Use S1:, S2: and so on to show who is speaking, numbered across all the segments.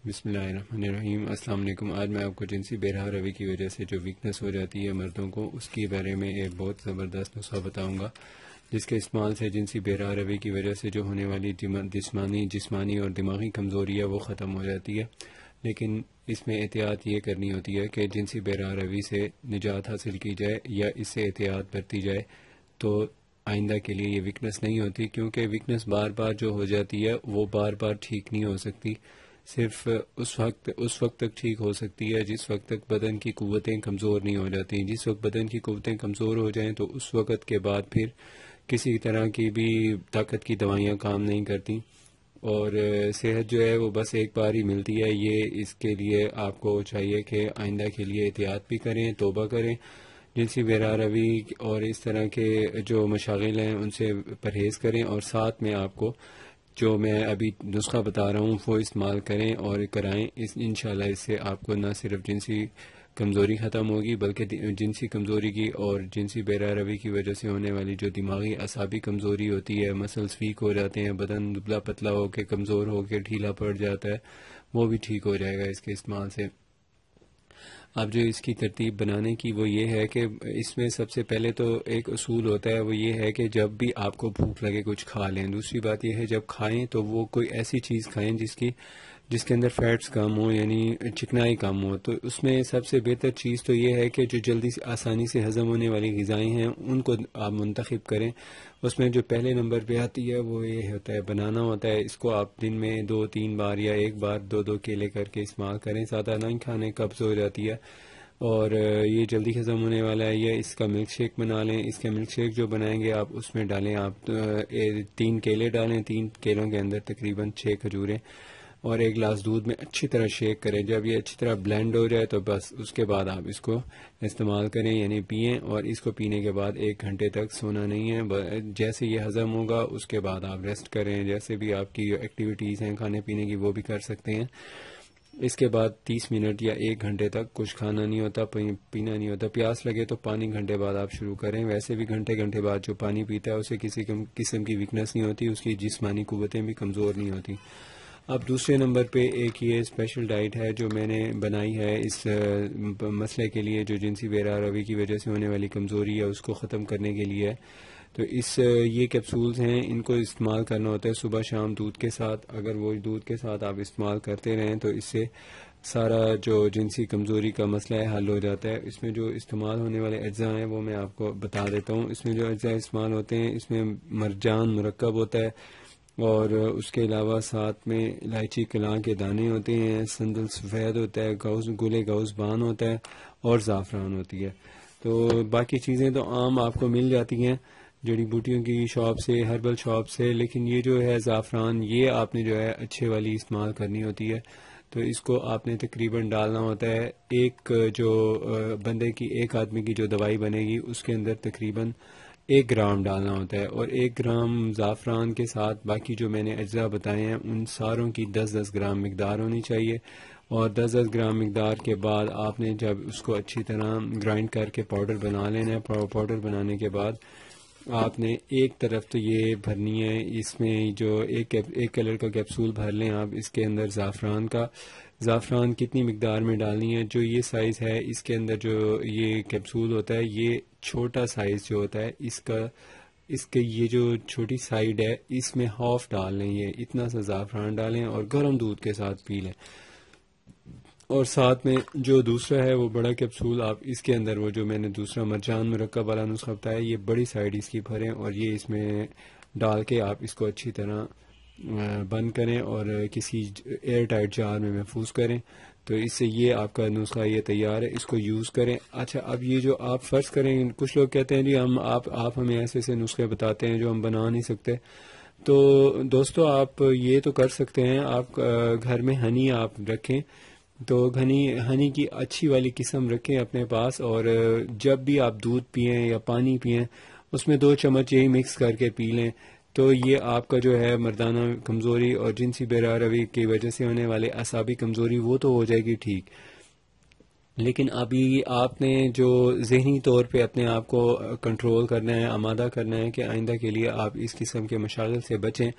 S1: بسم اللہ الرحمن الرحیم۔ السلام علیکم۔ آج میں آپ کو جنسی بے رحم روی کی وجہ سے جو ویکنس ہو جاتی ہے مردوں کو، اس کے بارے میں ایک بہت زبردست نسخہ بتاؤں گا، جس کے استعمال سے جنسی بے رحم روی کی وجہ سے جو ہونے والی جسمانی اور دماغی کمزوری ہے وہ ختم ہو جاتی ہے۔ لیکن اس میں احتیاط یہ کرنی ہوتی ہے کہ جنسی بے رحم روی سے نجات حاصل کی جائے یا اس سے احتیاط برتی جائے تو آئندہ کے لیے یہ ویکنس نہیں ہوتی، کیونکہ ویکنس بار بار جو ہو جاتی ہے وہ بار بار ٹھیک نہیں ہو سکتی، صرف اس وقت تک ٹھیک ہو سکتی ہے جس وقت تک بدن کی قوتیں کمزور نہیں ہو جاتی۔ جس وقت بدن کی قوتیں کمزور ہو جائیں تو اس وقت کے بعد پھر کسی طرح کی بھی طاقت کی دوائیاں کام نہیں کرتی، اور صحت جو ہے وہ بس ایک بار ہی ملتی ہے۔ یہ اس کے لیے آپ کو چاہیے کہ آئندہ کے لیے احتیاط بھی کریں، توبہ کریں، جنسی بے رحم روی اور اس طرح کے جو مشاغل ہیں ان سے پرہیز کریں، اور ساتھ میں آپ کو جو میں ابھی نسخہ بتا رہا ہوں وہ استعمال کریں اور کرائیں۔ انشاءاللہ اس سے آپ کو نہ صرف جنسی کمزوری ختم ہوگی بلکہ جنسی کمزوری کی اور جنسی بے رحم روی کی وجہ سے ہونے والی جو دماغی اعصابی کمزوری ہوتی ہے، مسلز ویک ہو جاتے ہیں، بدن دبلا پتلا ہو کے کمزور ہو کے ڈھیلا پڑ جاتا ہے، وہ بھی ٹھیک ہو جائے گا اس کے استعمال سے۔ اب جو اس کی ترتیب بنانے کی وہ یہ ہے کہ اس میں سب سے پہلے تو ایک اصول ہوتا ہے، وہ یہ ہے کہ جب بھی آپ کو بھوک لگے کچھ کھا لیں۔ دوسری بات یہ ہے جب کھائیں تو وہ کوئی ایسی چیز کھائیں جس کے اندر فیٹس کم ہو، یعنی چکنائی کم ہو۔ تو اس میں سب سے بہتر چیز تو یہ ہے کہ جو جلدی سے آسانی سے ہضم ہونے والی غذائیں ہیں ان کو آپ منتخب کریں۔ اس میں جو پہلے نمبر پہ آتی ہے وہ یہ ہوتا ہے بنانا ہوتا ہے۔ اس کو آپ دن میں 2-3 بار یا ایک بار 2 کیلے کر کے استعمال کریں، زیادہ نہیں کھانے، قبض ہو جاتی ہے اور یہ جلدی ختم ہونے والا ہے۔ یہ اس کا ملک شیک بنا لیں۔ اس کا ملک شیک جو بنائیں گے آپ اس میں ڈالیں، آپ 3 کیلے ڈالیں، 3 کیلوں کے اندر تقریباً 6 کھجوریں، اور 1 گلاس دودھ میں اچھی طرح شیک کریں۔ جب یہ اچھی طرح بلینڈ ہو جائے تو بس اس کے بعد آپ اس کو استعمال کریں، یعنی پئیں، اور اس کو پینے کے بعد 1 گھنٹے تک سونا نہیں ہے۔ جیسے یہ ہضم ہوگا اس کے بعد آپ ریسٹ کریں، جیسے بھی آپ کی ایکٹیویٹیز ہیں کھانے پینے کی وہ بھی کر سکتے ہیں۔ اس کے بعد 30 منٹ یا 1 گھنٹے تک کچھ کھانا نہیں ہوتا، پینا نہیں ہوتا۔ پیاس لگے تو پانی گھنٹے بعد آپ شروع کریں۔ ویسے بھی گھنٹے بعد جو پانی پیتا ہے اسے کسی قسم کی ویکنس نہیں ہوتی، اس کی جسمانی قوتیں بھی کمزور نہیں ہوتی۔ اب دوسرے نمبر پہ ایک یہ اسپیشل ڈائٹ ہے جو میں نے بنائی ہے اس مسئلے کے لیے، جو جنسی بے رحم روی کی وجہ سے ہونے والی کمزوری ہے اس کو ختم کرنے کے لیے ہے۔ تو یہ کیپسولز ہیں، ان کو استعمال کرنا ہوتا ہے صبح شام دودھ کے ساتھ۔ اگر وہ دودھ کے ساتھ آپ استعمال کرتے رہیں تو اس سے سارا جو جنسی کمزوری کا مسئلہ ہے حل ہو جاتا ہے۔ اس میں جو استعمال ہونے والے اجزاء ہیں وہ میں آپ کو بتا دیتا ہوں۔ اس میں جو اجزاء استعمال ہوتے ہیں، اس میں مرجان مرکب ہوتا ہے، اور اس کے علاوہ ساتھ میں الائچی کلاں کے دانے ہوتے ہیں، سندل سفید ہوتا ہے، گلے گوز بان ہوتا ہے، اور زعفران ہوتی ہے۔ تو باقی چیزیں تو عام آپ کو مل جاتی ہیں جڑی بوٹیوں کی شاپ سے، ہربل شاپ سے، لیکن یہ جو ہے زعفران، یہ آپ نے جو ہے اچھے والی استعمال کرنی ہوتی ہے۔ تو اس کو آپ نے تقریباً ڈالنا ہوتا ہے، ایک جو بندے کی، ایک آدمی کی جو دوائی بنے گی اس کے اندر تقریباً 1 گرام ڈالنا ہوتا ہے، اور 1 گرام زعفران کے ساتھ باقی جو میں نے اجزاء بتائے ہیں ان ساروں کی 10-10 گرام مقدار ہونی چاہیے۔ اور 10-10 گرام مقدار کے بعد آپ نے جب اس کو اچھی طرح گرائنڈ کر کے پاؤڈر بنا لینا ہے، پاؤڈر بنانے کے بعد آپ نے ایک طرف تو یہ بھرنی ہے، اس میں جو ایک کلر کا کیپسول بھر لیں آپ اس کے اندر زعفران کا۔ زعفران کتنی مقدار میں ڈالنی ہے، جو یہ سائز ہے اس کے اندر جو یہ کیپسول ہوتا ہے، یہ چھوٹا سائز جو ہوتا ہے اس کے یہ جو چھوٹی سائیڈ ہے اس میں ہاف ڈال لیں، یہ اتنا سا زعفران ڈالیں اور گرم دودھ کے ساتھ پی لیں۔ اور ساتھ میں جو دوسرا ہے وہ بڑا کیپسول، آپ اس کے اندر وہ جو میں نے دوسرا مرجان مرکب والا نسخہ بتایا، یہ بڑی سائیڈ اس کی بھریں اور یہ اس میں ڈال کے آپ اس کو اچھی طرح بند کریں اور کسی ایئر ٹائٹ جار میں محفوظ کریں۔ تو اس سے یہ آپ کا نسخہ یہ تیار ہے، اس کو یوز کریں۔ اچھا، اب یہ جو آپ فرض کریں، کچھ لوگ کہتے ہیں جی آپ ہمیں ایسے نسخے بتاتے ہیں جو ہم بنا نہیں سکتے۔ تو دوستو آپ یہ تو کر سکتے ہیں، آپ گھر میں ہنی آپ رکھیں، تو ہنی کی اچھی والی قسم رکھیں اپنے پاس، اور جب بھی آپ دودھ پئیں یا پانی پئیں اس میں 2 چمچ یہی مکس کر کے پی لیں، تو یہ آپ کا جو ہے مردانہ کمزوری اور جنسی بے رحم روی کی وجہ سے ہونے والے اعصابی کمزوری وہ تو ہو جائے گی ٹھیک۔ لیکن ابھی آپ نے جو ذہنی طور پہ اپنے آپ کو کنٹرول کرنا ہے، آمادہ کرنا ہے کہ آئندہ کے لیے آپ اس قسم کے مشاغل سے بچیں.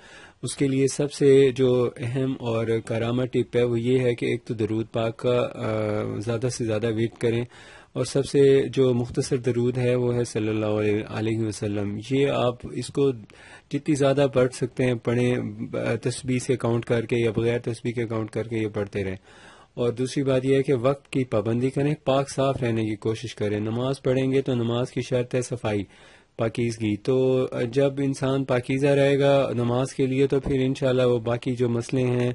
S1: اس کے لیے سب سے جو اہم اور کارآمد ٹپ ہے وہ یہ ہے کہ ایک تو درود پاک کا زیادہ سے زیادہ ویٹ کریں، اور سب سے جو مختصر درود ہے وہ ہے صلی اللہ علیہ وسلم. یہ آپ اس کو جتنی زیادہ پڑھ سکتے ہیں پڑھیں، تسبیح سے کاؤنٹ کر کے یا بغیر تسبیح کے کاؤنٹ کر کے یہ پڑھتے رہیں. اور دوسری بات یہ ہے کہ وقت کی پابندی کریں، پاک صاف رہنے کی کوشش کریں. نماز پڑھیں گے تو نماز کی شرط ہے صفائی، پاکیزگی. تو جب انسان پاکیزہ رہے گا نماز کے لیے تو پھر انشاءاللہ وہ باقی جو مسئلے ہیں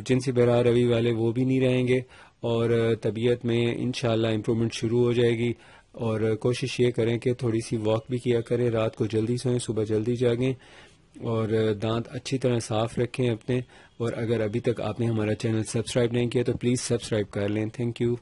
S1: جنسی بہرا روی والے وہ بھی نہیں رہیں گے، اور طبیعت میں انشاءاللہ امپرومنٹ شروع ہو جائے گی. اور کوشش یہ کریں کہ تھوڑی سی واک بھی کیا کریں، رات کو جلدی سوئیں، صبح جلدی جاگیں، اور دانت اچھی طرح صاف رکھیں اپنے. اور اگر ابھی تک آپ نے ہمارا چینل سبسکرائب نہیں کیا تو پلیز سبسکرائب کر لیں. Thank you.